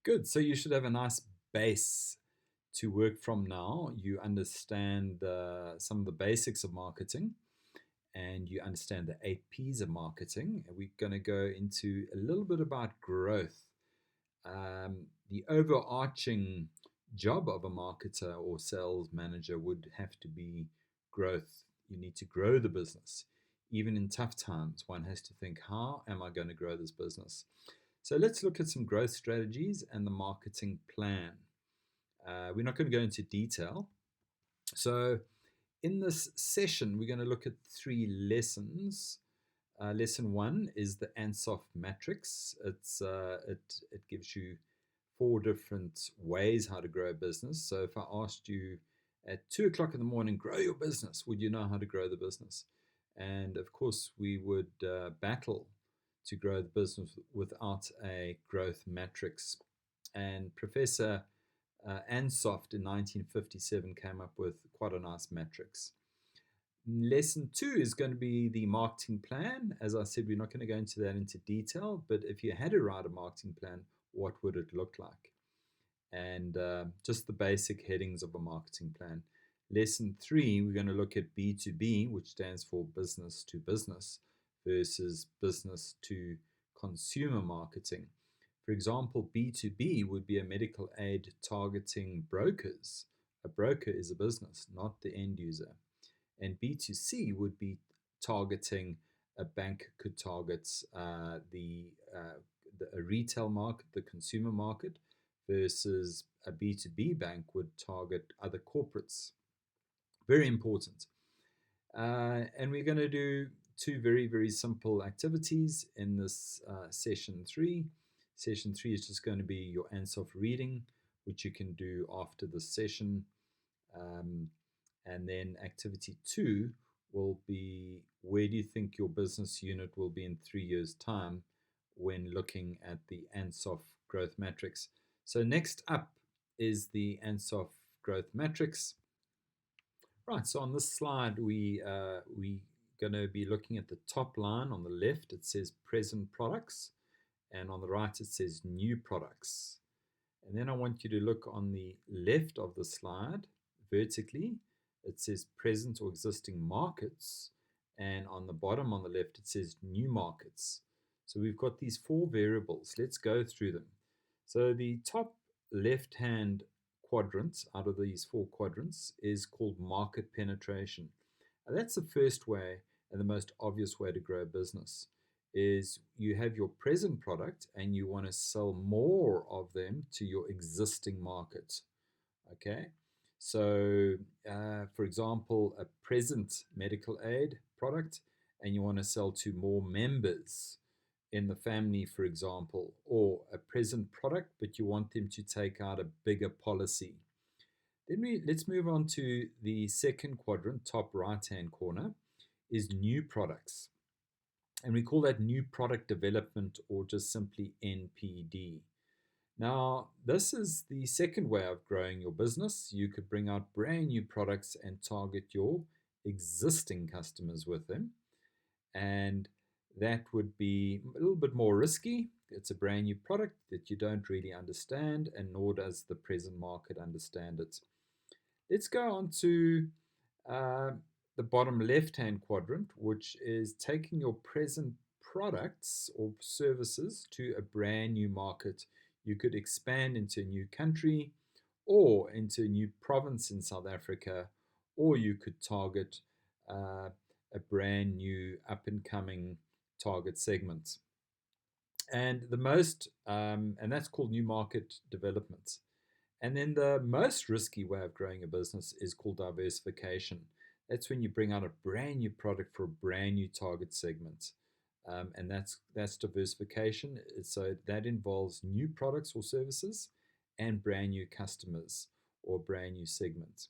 Good. So you should have a nice base to work from now. You understand some of the basics of marketing and you understand the 8 P's of marketing. And we're going to go into a little bit about growth. The overarching job of a marketer or sales manager would have to be growth. You need to grow the business. Even in tough times, one has to think, how am I going to grow this business? So let's look at some growth strategies and the marketing plan. We're not going to go into detail. So, in this session, we're going to look at 3 lessons. Lesson one is the Ansoff matrix. It gives you 4 different ways how to grow a business. So, if I asked you at 2 o'clock in the morning, grow your business, would you know how to grow the business? And of course, we would battle to grow the business without a growth matrix. And Professor Ansoff in 1957 came up with quite a nice matrix. Lesson two is going to be the marketing plan. As I said, we're not going to go into that into detail, but if you had to write a marketing plan, what would it look like? And just the basic headings of a marketing plan. Lesson three, we're going to look at B2B, which stands for business to business versus business to consumer marketing. For example, B2B would be a medical aid targeting brokers. A broker is a business, not the end user. And B2C would be targeting a bank could target a retail market, the consumer market, versus a B2B bank would target other corporates. Very important. And we're going to do 2 very simple activities in this session three. Session three is just going to be your Ansoff reading, which you can do after the session. And then activity two will be, where do you think your business unit will be in 3 years' time when looking at the Ansoff growth matrix? So next up is the Ansoff growth matrix. Right, so on this slide, we going to be looking at the top line on the left. It says present products, and on the right it says new products. And then I want you to look on the left of the slide vertically. It says present or existing markets, and on the bottom on the left it says new markets. So we've got these 4 variables. Let's go through them. So the top left hand quadrant out of these 4 quadrants is called market penetration. And that's the first way and the most obvious way to grow a business is you have your present product and you want to sell more of them to your existing market. Okay, so for example, a present medical aid product and you want to sell to more members in the family, for example, or a present product, but you want them to take out a bigger policy. Then let's move on to the second quadrant, top right hand corner, is new products. And we call that new product development or just simply NPD. Now, this is the second way of growing your business. You could bring out brand new products and target your existing customers with them. And that would be a little bit more risky. It's a brand new product that you don't really understand, and nor does the present market understand it. Let's go on to uh, the bottom left hand quadrant, which is taking your present products or services to a brand new market. You could expand into a new country or into a new province in South Africa, or you could target a brand new up and coming target segment. And and that's called new market development. And then the most risky way of growing a business is called diversification. That's when you bring out a brand new product for a brand new target segment. And that's diversification. So that involves new products or services and brand new customers or brand new segments.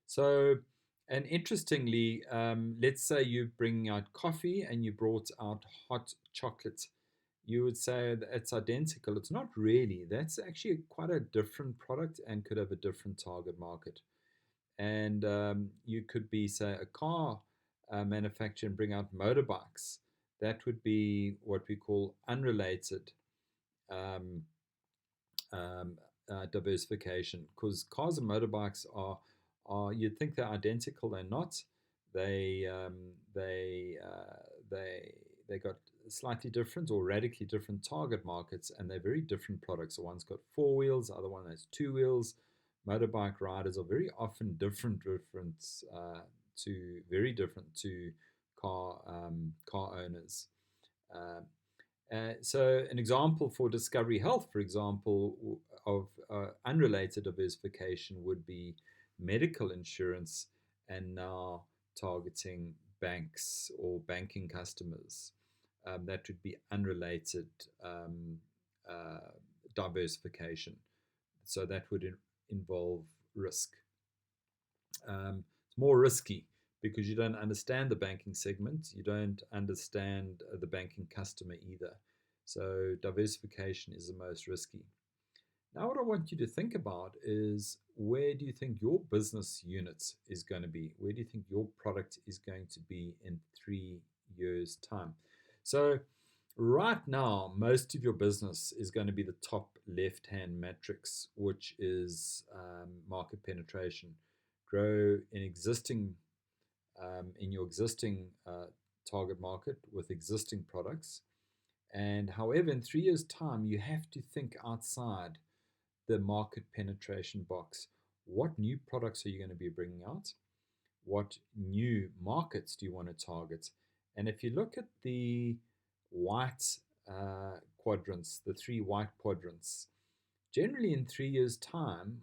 So, and interestingly, let's say you're bringing out coffee and you brought out hot chocolate. You would say that it's identical. It's not really. That's actually quite a different product and could have a different target market. And you could be, say, a car manufacturer and bring out motorbikes. That would be what we call unrelated um, um, diversification, because cars and motorbikes are you'd think they're identical. They're not. They they they got slightly different or radically different target markets, and they're very different products. So one's got four wheels, the other one has two wheels. Motorbike riders are very often to very different to car owners. Um, so an example for Discovery Health, for example, of unrelated diversification would be medical insurance, and now targeting banks or banking customers. That would be unrelated um, uh, diversification. So that would involve risk. It's more risky because you don't understand the banking segment, you don't understand the banking customer either. So diversification is the most risky. Now, what I want you to think about is, where do you think your business unit is going to be? Where do you think your product is going to be in 3 years' time? So, right now, most of your business is going to be the top left hand matrix, which is market penetration. Grow in your existing target market with existing products. And however, in 3 years' time, you have to think outside the market penetration box. What new products are you going to be bringing out? What new markets do you want to target? And if you look at the white quadrants, the three white quadrants, generally in 3 years' time,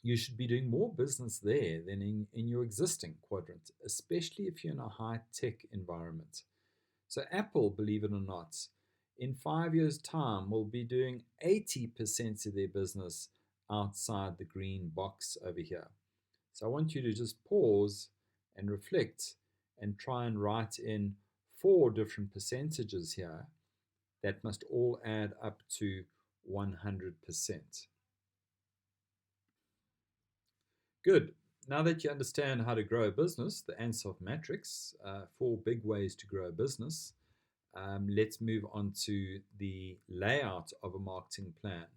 you should be doing more business there than in your existing quadrant, especially if you're in a high tech environment. So, Apple, believe it or not, in 5 years' time will be doing 80% of their business outside the green box over here. So, I want you to just pause and reflect and try and write in 4 different percentages here that must all add up to 100%. Good. Now that you understand how to grow a business, the Ansoff matrix, 4 big ways to grow a business, let's move on to the layout of a marketing plan.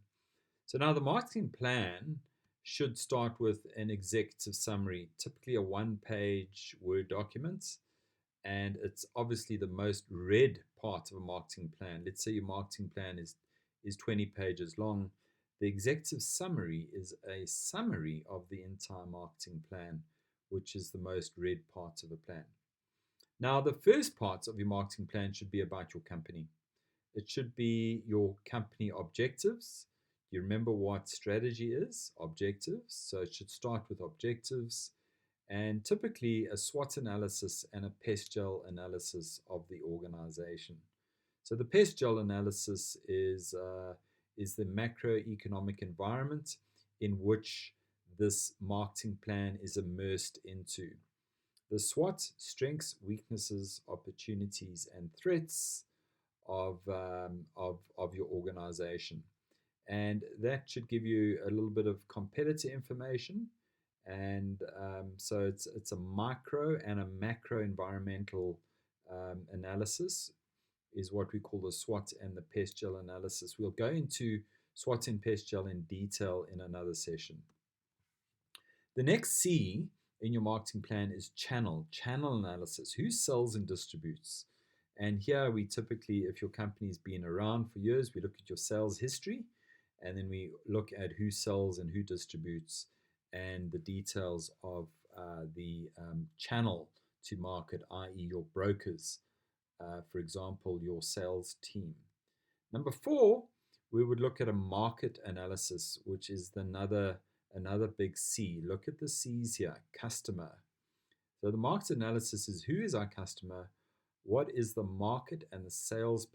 So now the marketing plan should start with an executive summary, typically a one-page Word document, and it's obviously the most read part of a marketing plan. Let's say your marketing plan is 20 pages long. The executive summary is a summary of the entire marketing plan, which is the most read part of a plan. Now, the first part of your marketing plan should be about your company. It should be your company objectives. You remember what strategy is? Objectives. So it should start with objectives, and typically a SWOT analysis and a PESTGEL analysis of the organization. So the PESTGEL analysis is the macroeconomic environment in which this marketing plan is immersed into. The SWOT, strengths, weaknesses, opportunities, and threats of your organization. And that should give you a little bit of competitor information. And so it's a micro and a macro environmental analysis is what we call the SWOT and the PESTGEL analysis. We'll go into SWOT and PESTGEL in detail in another session. The next C in your marketing plan is channel analysis. Who sells and distributes? And here we typically, if your company's been around for years, we look at your sales history, and then we look at who sells and who distributes, and the details of the channel to market, i.e. your brokers, for example, your sales team. Number 4, we would look at a market analysis, which is another big C. Look at the C's here. Customer. So the market analysis is, who is our customer? What is the market and the sales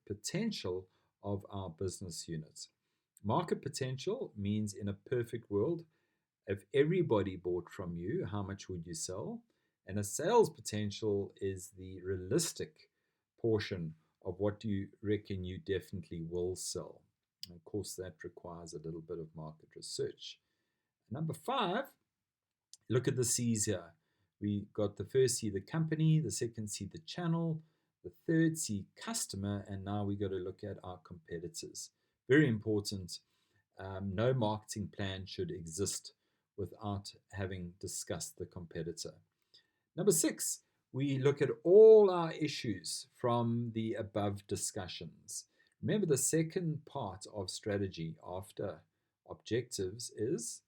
potential of our business units? Market potential means, in a perfect world, if everybody bought from you, how much would you sell? And a sales potential is the realistic portion of what do you reckon you definitely will sell. And of course, that requires a little bit of market research. Number 5, look at the C's here. We got the first C, the company, the second C, the channel, the third C, customer, and now we got to look at our competitors. Very important. No marketing plan should exist without having discussed the competitor. Number six, we look at all our issues from the above discussions. Remember, the second part of strategy after objectives is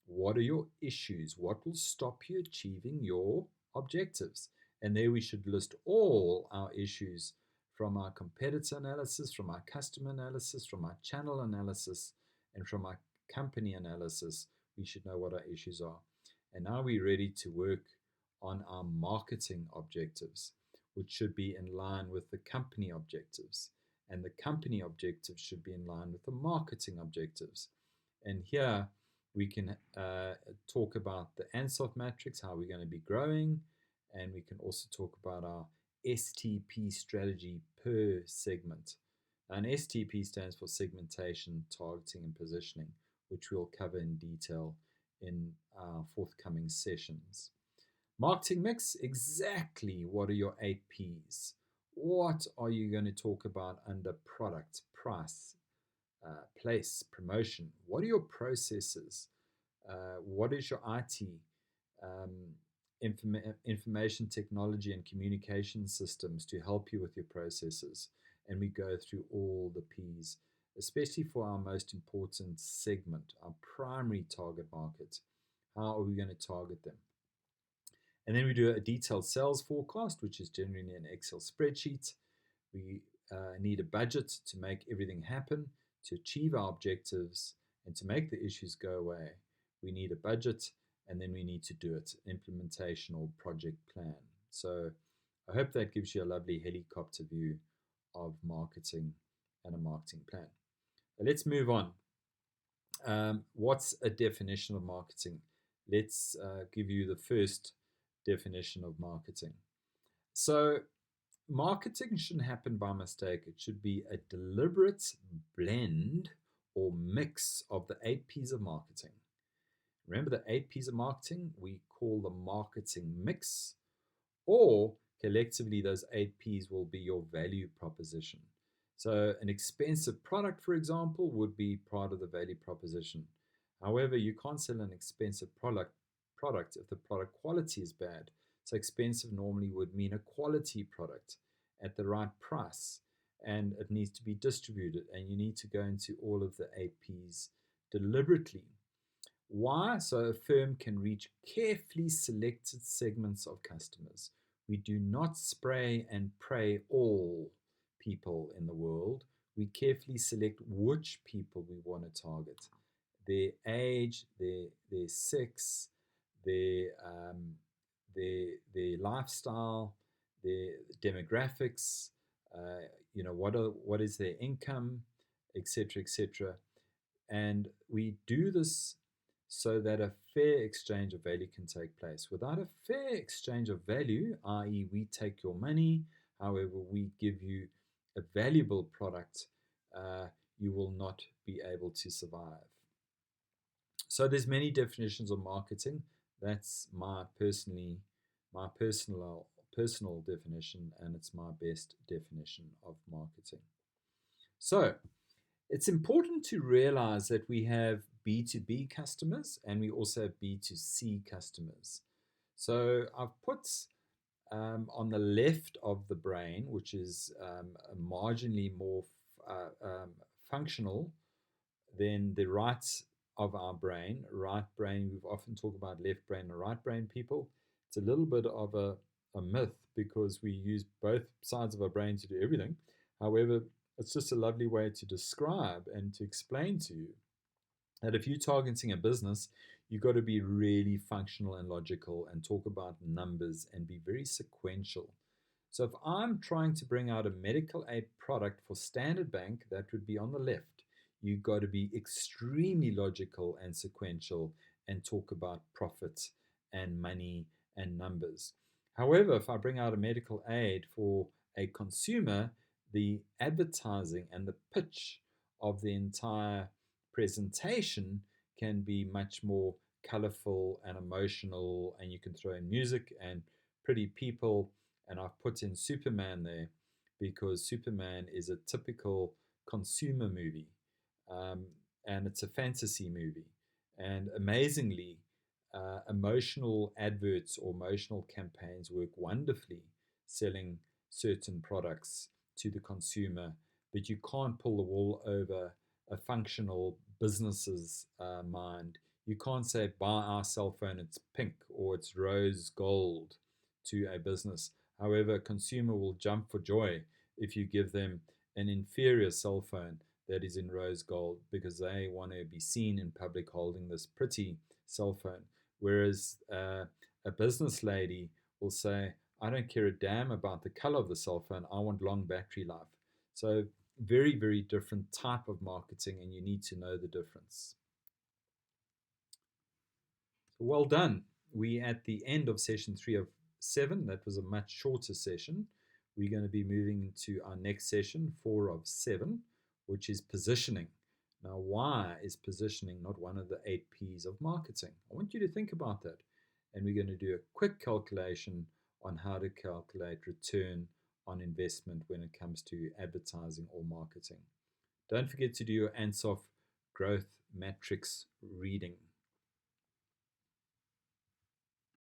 what are your issues? What will stop you achieving your objectives? And there we should list all our issues from our competitor analysis, from our customer analysis, from our channel analysis, and from our company analysis. We should know what our issues are. And now we're ready to work on our marketing objectives, which should be in line with the company objectives. And the company objectives should be in line with the marketing objectives. And here we can talk about the Ansoff matrix, how we're going to be growing, and we can also talk about our STP strategy per segment. And STP stands for segmentation, targeting, and positioning, which we'll cover in detail in our forthcoming sessions. Marketing mix, exactly what are your 8Ps? What are you going to talk about under product, price, place, promotion? What are your processes? What is your IT, information technology and communication systems to help you with your processes? And we go through all the Ps, especially for our most important segment, our primary target market. How are we going to target them? And then we do a detailed sales forecast, which is generally an Excel spreadsheet. We need a budget to make everything happen, to achieve our objectives, and to make the issues go away. We need a budget, and then we need to do it, implementation or project plan. So I hope that gives you a lovely helicopter view of marketing and a marketing plan. But let's move on. What's a definition of marketing? Let's give you the first definition of marketing. So marketing shouldn't happen by mistake. It should be a deliberate blend or mix of the 8Ps of marketing. Remember the 8Ps of marketing? We call the marketing mix, or collectively those 8Ps will be your value proposition. So an expensive product, for example, would be part of the value proposition. However, you can't sell an expensive product if the product quality is bad. So expensive normally would mean a quality product at the right price, and it needs to be distributed, and you need to go into all of the 8Ps deliberately. Why? So a firm can reach carefully selected segments of customers. We do not spray and pray all people in the world. We carefully select which people we want to target. Their age, their sex, their lifestyle, their demographics, what is their income, etc., etc. And we do this so that a fair exchange of value can take place. Without a fair exchange of value, i.e., we take your money, however, we give you a valuable product, you will not be able to survive. So there's many definitions of marketing. That's my personal definition, and it's my best definition of marketing. So it's important to realize that we have B2B customers and we also have B2C customers. So I've put on the left of the brain, which is marginally more functional than the right of our brain. Right brain, we've often talked about left brain and right brain people. It's a little bit of a myth because we use both sides of our brain to do everything. However, it's just a lovely way to describe and to explain to you that if you're targeting a business, you've got to be really functional and logical and talk about numbers and be very sequential. So if I'm trying to bring out a medical aid product for Standard Bank, that would be on the left. You've got to be extremely logical and sequential and talk about profits and money and numbers. However, if I bring out a medical aid for a consumer, the advertising and the pitch of the entire presentation can be much more colorful and emotional, and you can throw in music and pretty people. And I've put in Superman there because Superman is a typical consumer movie. um, and it's a fantasy movie. And amazingly, emotional adverts or emotional campaigns work wonderfully selling certain products to the consumer, but you can't pull the wool over a functional business's mind. You can't say, buy our cell phone, it's pink or it's rose gold to a business. However, a consumer will jump for joy if you give them an inferior cell phone that is in rose gold because they want to be seen in public holding this pretty cell phone. Whereas a business lady will say, I don't care a damn about the color of the cell phone, I want long battery life. So, very, very different type of marketing, and you need to know the difference. Well done. We at the end of session 3 of 7. That was a much shorter session. We're going to be moving into our next session, 4 of 7, which is positioning. Now, why is positioning not one of the 8 P's of marketing? I want you to think about that. And we're going to do a quick calculation on how to calculate return on investment when it comes to advertising or marketing. Don't forget to do your Ansoff growth matrix reading.